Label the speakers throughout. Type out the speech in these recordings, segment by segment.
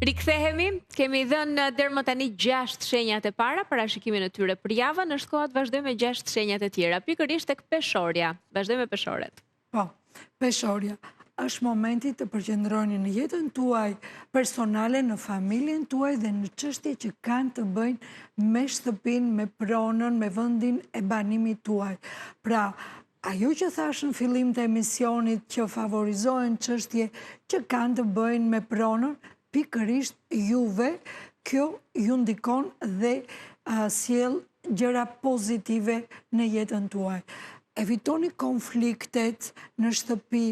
Speaker 1: Rikthehemi, kemi dhënë deri më tani 6 shenjat e para para shikimin e tyre për javën, është koha të vazhdojmë me 6 shenjat e tjera. Pikërisht tek peshorja. Vazhdojmë me peshorët.
Speaker 2: Po, peshorja. Është momenti të përqendroni në jetën tuaj personale, në familjen tuaj dhe në çështje që kanë të bëjnë me shtëpinë, me pronën, me vendin e banimit tuaj. Pra, ajo që thash në fillim të emisionit që favorizohen çështje që kanë të bëjnë me pronën, pikërisht juve, kjo ju ndikon dhe sjell gjëra pozitive në jetën tuaj. Evitoni konfliktet në shtëpi,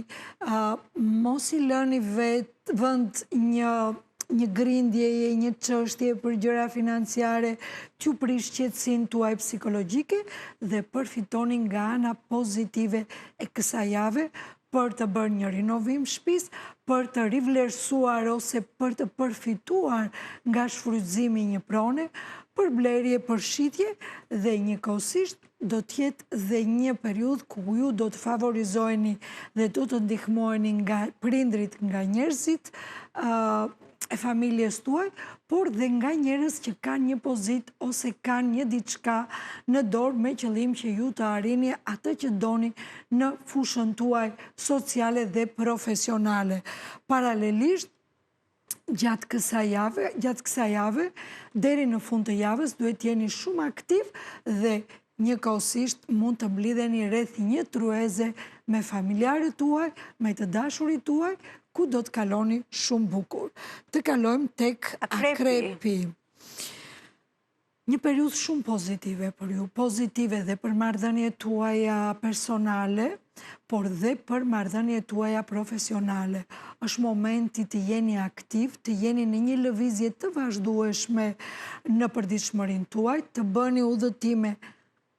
Speaker 2: mos i lëni vend një grindjeje, një çështje për gjëra financiare, t'ju prish qetësinë tuaj psikologjike dhe përfitoni nga ana pozitive e kësaj jave për të bërë një rinovim shtëpisë, për të rivlerësuar ose për të përfituar nga shfrytëzimi një prone, për blerje, për shitje dhe njëkohësisht do t'jetë dhe një periudhë ku ju do të favorizojeni dhe do të ndihmoheni nga prindrit, nga njerëzit e familjes tuaj, por dhe nga njerëz që kanë një pozitë ose kanë një diçka në dorë me qëllim që ju të arrini atë që doni në fushën tuaj sociale dhe profesionale. Paralelisht, gjatë kësaj jave, deri në fund të javës, duhet jeni shumë aktiv dhe njëkohësisht mund të mblidheni rreth një trueze me familjarët tuaj, me të dashurit tuaj, ku do të kaloni shumë bukur. Të kalojmë tek akrepi. Një periudhë shumë pozitive për ju, pozitive dhe për marrëdhëniet tuaja personale, por dhe për marrëdhëniet tuaja profesionale. Është momenti të jeni aktiv, të jeni në një lëvizje të vazhdueshme në përditshmërinë tuaj, të bëni udhëtime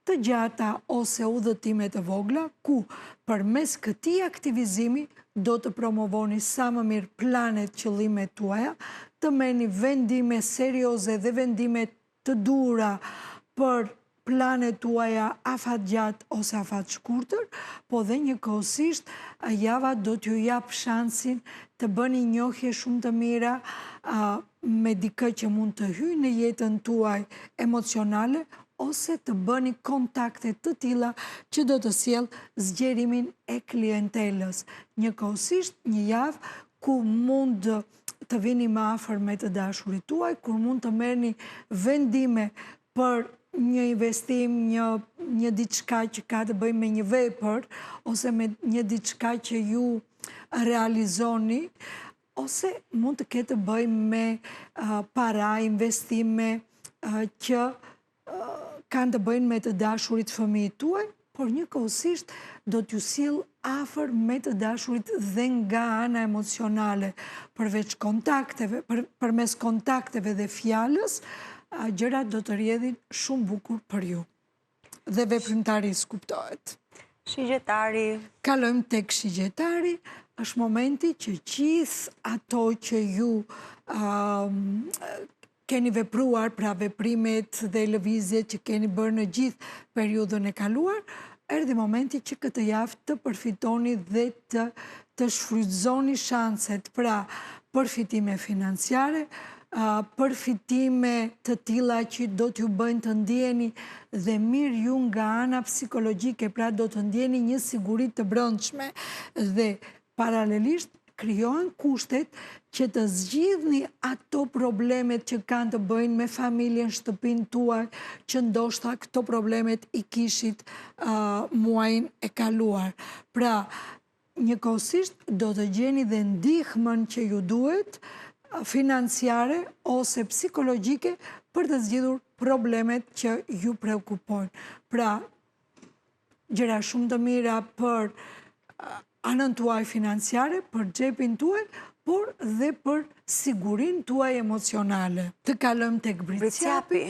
Speaker 2: të gjata ose udhëtime të vogla, ku përmes këtij aktivizimi do të promovoni sa më mirë planet, qëllimet tuaja, të merrni vendime serioze dhe vendime të dura për planet tuaja afatgjatë ose afatshkurtër, po dhe njëkohësisht java do t'ju jap shansin të bëni njohje shumë të mira me dikë që mund të hyjë në jetën tuaj emocionale, ose të bëni kontakte të tilla që do të sjell zgjerimin e klientelës. Njëkohësisht një javë ku mund të vini më afër me të dashurit tuaj, kur mund të merrni vendime për një investim, një diçka që ka të bëjë me një vepër, ose me një diçka që ju realizoni, ose mund të ketë të bëjë me para, investime që kanë të bëjnë me të dashurit fëmijët tuaj, por njëkohësisht do t'ju sjell afër me të dashurit dhe nga ana emocionale, përveç kontakteve, përmes kontakteve dhe fjalës, gjërat do të rrjedhin shumë bukur për ju. Dhe veprimtari skuptohet.
Speaker 3: Shigjetari.
Speaker 2: Kalojmë tek shigjetari, është momenti që gjithë ato që ju keni vepruar, pra veprimet dhe lëvizjet që keni bërë në gjithë periudhën e kaluar, erdhi momenti që këtë javë të përfitoni dhe të shfrytëzoni shanset, pra përfitime financiare, përfitime të tilla që do t'ju bëjnë të ndjeni dhe mirë ju nga ana psikologjike, pra do të ndjeni një siguri të brendshme dhe paralelisht krijohen kushtet që të zgjidhni ato problemet që kanë të bëjnë me familjen, shtëpinë tuaj, që ndoshta këto problemet i kishit muajin e kaluar. Pra, njëkohësisht do të gjeni dhe ndihmën që ju duhet, financiare ose psikologjike, për të zgjidhur problemet që ju preokupojnë. Pra, gjëra shumë të mira për anën tuaj financiare, për xhepin tuaj, por dhe për sigurinë tuaj emocionale. Të kalojmë tek britsjapi.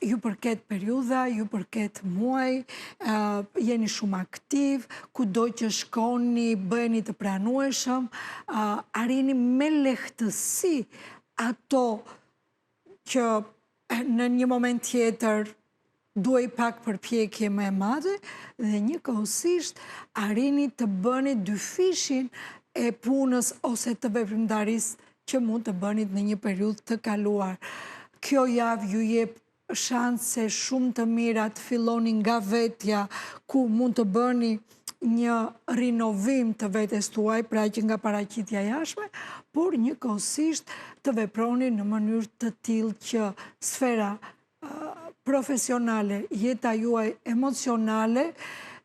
Speaker 2: Ju përket periudha, ju përket muaj, jeni shumë aktiv, kudo që shkoni, bëheni të pranueshëm, arrini me lehtësi ato që në një moment tjetër duaj pak përpjekje më e madhe dhe njëkohësisht arrini të bëni dyfishin e punës ose të veprimtarisë që mund të bënit në një periudhë të kaluar. Kjo javë ju jep shanse shumë të mira të filloni nga vetja, ku mund të bëni një rinovim të vetes tuaj, pra që nga paraqitja jashme, por njëkohësisht të veproni në mënyrë të tillë që sfera profesionale, jeta juaj emocionale,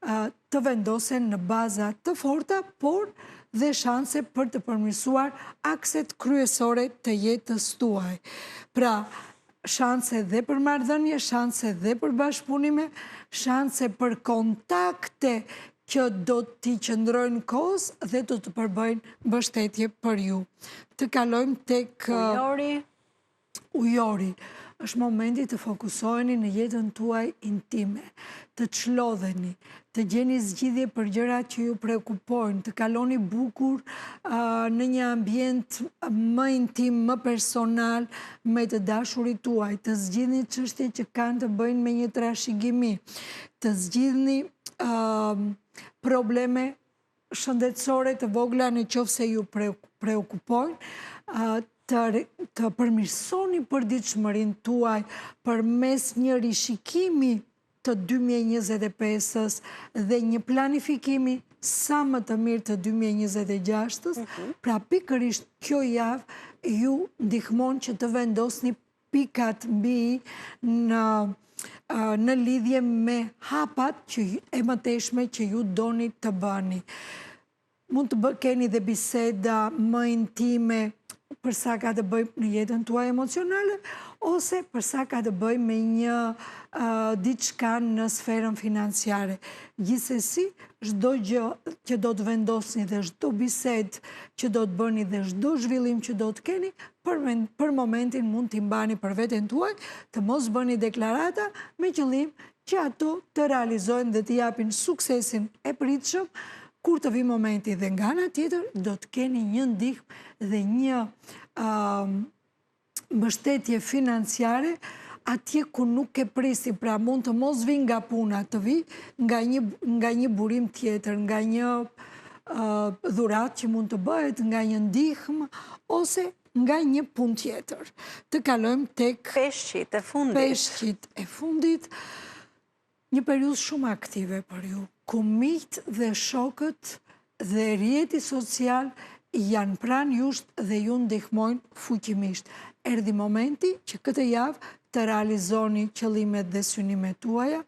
Speaker 2: të vendosen në baza të forta, por dhe shanse për të përmirësuar akset kryesore të jetës tuaj. Pra, shanse dhe për marrëdhënie, shanse dhe për bashkëpunime, shanse për kontakte që do t'i qëndrojnë kohës dhe do të përbëjnë mbështetje për ju. Të kalojmë tek ujori. Është momenti të fokusoheni në jetën tuaj intime, të çlodheni, të gjeni zgjidhje për gjërat që ju preokupojnë, të kaloni bukur në një ambient më intim, më personal me të dashurit tuaj, të zgjidhni çështje që kanë të bëjnë me një trashëgimi, të zgjidhni probleme shëndetësore të vogla në qoftë se ju preokupojnë, të përmirësoni përditshmërinë tuaj përmes një rishikimi të 2025-ës dhe një planifikimi sa më të mirë të 2026-ës, pra pikërisht kjo javë ju ndihmon që të vendosni pikat mbi në lidhje me hapat e mëtejshme që ju doni të bëni. Mund të keni dhe biseda më intime përsa ka të bëj në jetën tuaj emocionale, ose përsa ka të bëj me një diçka në sferën financiare. Gjithsesi, çdo gjë që do të vendosni dhe çdo bisedë që do të bëni dhe çdo zhvillim që do të keni, për momentin mund t'i mbani për veten tuaj, të mos bëni deklarata me qëllim që ato të realizojnë dhe të japin suksesin e pritshëm. Kur të vi momenti dhe nga ana tjetër, do të keni një ndihmë dhe një mbështetje financiare atje ku nuk e prisi, pra mund të mos vi nga puna, të vi nga një burim tjetër, nga një dhurat që mund të bëhet, nga një ndihmë, ose nga një punë tjetër. Të kalojmë tek
Speaker 3: peshqit
Speaker 2: e fundit, një periudhë shumë aktive për ju, ku miqt dhe shokët dhe rjeti social janë pranë jusht dhe ju ndihmojnë fuqimisht. Erdhi momenti që këtë javë të realizoni qëllimet dhe synimet tuaja.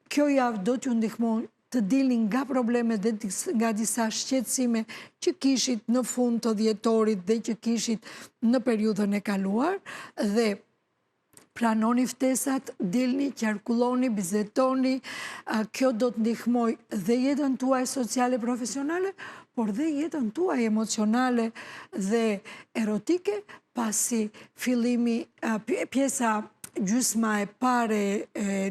Speaker 2: Kjo javë do t'ju ndihmojnë të dilni nga problemet dhe nga disa shqetësime që kishit në fund të dhjetorit dhe që kishit në periudhën e kaluar, dhe pranoni ftesat, dilni, qarkulloni, bizetoni, kjo do të ndihmoj dhe jetën tuaj sociale profesionale, por dhe jetën tuaj emocionale dhe erotike, pasi fillimi pjesa gjysma e pare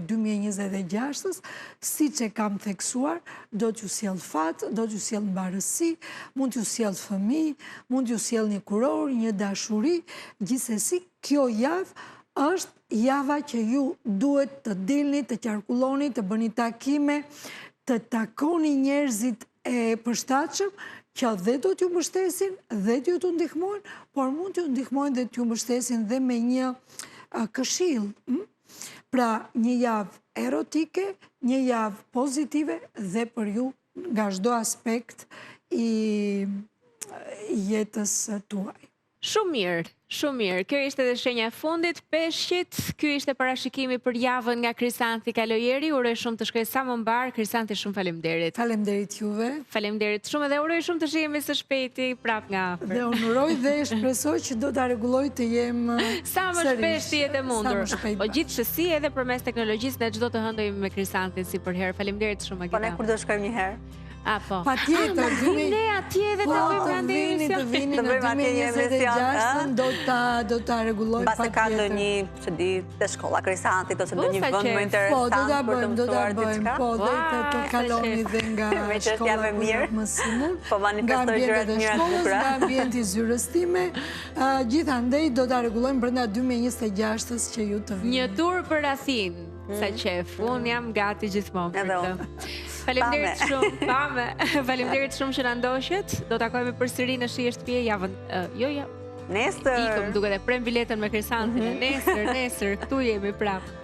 Speaker 2: 2026-ës, si që kam theksuar, do t'ju sjell fat, do t'ju sjell mbarësi, mund t'ju sjell fëmijë, mund t'ju sjell një kuror, një dashuri, gjithsesi kjo javë është java që ju duhet të dilni, të qarkulloni, të bëni takime, të takoni njerëzit e përshtatshëm që dhe do t'ju mbështesin dhe t'ju të ndihmojnë, por mund t'ju ndihmojnë dhe t'ju mbështesin dhe me një këshill. Pra një javë erotike, një javë pozitive dhe për ju nga çdo aspekt i jetës tuaj.
Speaker 1: Shumë mirë, shumë mirë. Kjo ishte dhe shenja e fundit, peshqit. Ky ishte parashikimi për javën nga Krisanti Kalojeri. Uroj shumë të shkoj sa më mbar. Krisanti, shumë faleminderit.
Speaker 2: Faleminderit juve.
Speaker 1: Faleminderit shumë dhe uroj shumë të shihemi së shpejti prap nga afër.
Speaker 2: Dhe unuroj dhe shpresoj që do ta rregulloj të jem
Speaker 1: sa më shpesh të jetë mundur. Po gjithsesi edhe përmes teknologjisë ne çdo të hëndojmë me Krisantin si për herë. Faleminderit shumë Magida.
Speaker 3: Po ne kur do shkojmë një herë?
Speaker 1: Po.
Speaker 2: Patjetër, vini.
Speaker 1: Ne atje dhe të bëjmë një emision.
Speaker 2: Të vini në 2026 do ta rregulloj patjetër.
Speaker 3: Pastaj ka ndonjë, që di, te shkolla Krisantit ose ndonjë vend më interesant për të mësuar diçka.
Speaker 2: Po, të kaloni dhe nga shkolla më simul.
Speaker 3: Po manifestoj gjëra të mira të bukura.
Speaker 2: Nga ambienti zyrës time, gjithandej do ta rregullojmë brenda 2026-s që ju të vini.
Speaker 1: Një tur për Athinë. Sa qef, unë jam gati gjithmonë për këtë. Faleminderit shumë, pame. Faleminderit shumë që na ndoqët. Do takojmë përsëri në Shije Shtëpie javën,
Speaker 3: Nesër.
Speaker 1: Ikëm duke dhe prem biletën me Krisantin. Nesër, këtu jemi prapë.